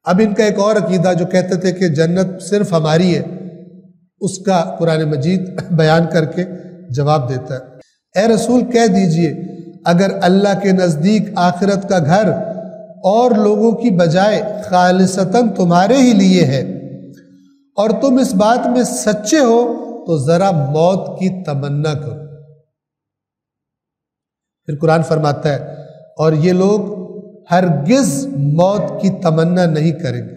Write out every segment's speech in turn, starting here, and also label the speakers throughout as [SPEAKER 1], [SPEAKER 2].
[SPEAKER 1] اب ان کا ایک اور عقیدہ جو کہتے تھے کہ جنت صرف ہماری ہے، اس کا قرآن مجید بیان کر کے جواب دیتا ہے، اے رسول کہہ دیجئے اگر اللہ کے نزدیک آخرت کا گھر اور لوگوں کی بجائے خالصتاً تمہارے ہی لیے ہے اور تم اس بات میں سچے ہو تو ذرا موت کی تمنا کرو۔ پھر قرآن فرماتا ہے اور یہ لوگ ہرگز موت کی تمنا نہیں کریں گے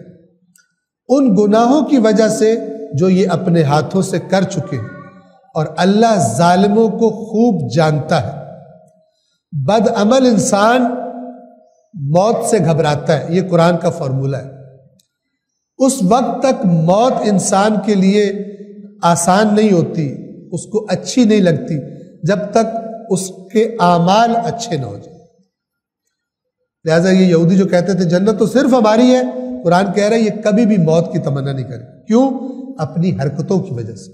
[SPEAKER 1] ان گناہوں کی وجہ سے جو یہ اپنے ہاتھوں سے کر چکے ہیں، اور اللہ ظالموں کو خوب جانتا ہے۔ بد عمل انسان موت سے گھبراتا ہے، یہ قرآن کا فارمولہ ہے۔ اس وقت تک موت انسان کے لیے آسان نہیں ہوتی، اس کو اچھی نہیں لگتی جب تک اس کے اعمال اچھے نہ ہو جائیں۔ لہٰذا یہ یہودی جو کہتے تھے جنت تو صرف ہماری ہے، قرآن کہہ رہا ہے یہ کبھی بھی موت کی تمنا نہیں کرے۔ کیوں؟ اپنی حرکتوں کی وجہ سے،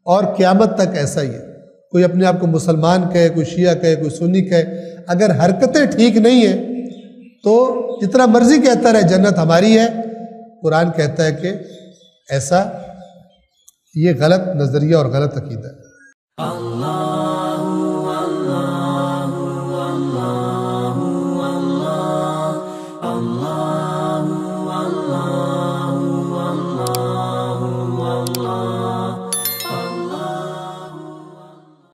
[SPEAKER 1] اور قیامت تک ایسا ہی ہے۔ کوئی اپنے آپ کو مسلمان کہے، کوئی شیعہ کہے، کوئی سنی کہے، اگر حرکتیں ٹھیک نہیں ہیں تو جتنا مرضی کہتا رہے جنت ہماری ہے، قرآن کہتا ہے کہ ایسا یہ غلط نظریہ اور غلط عقیدہ ہے۔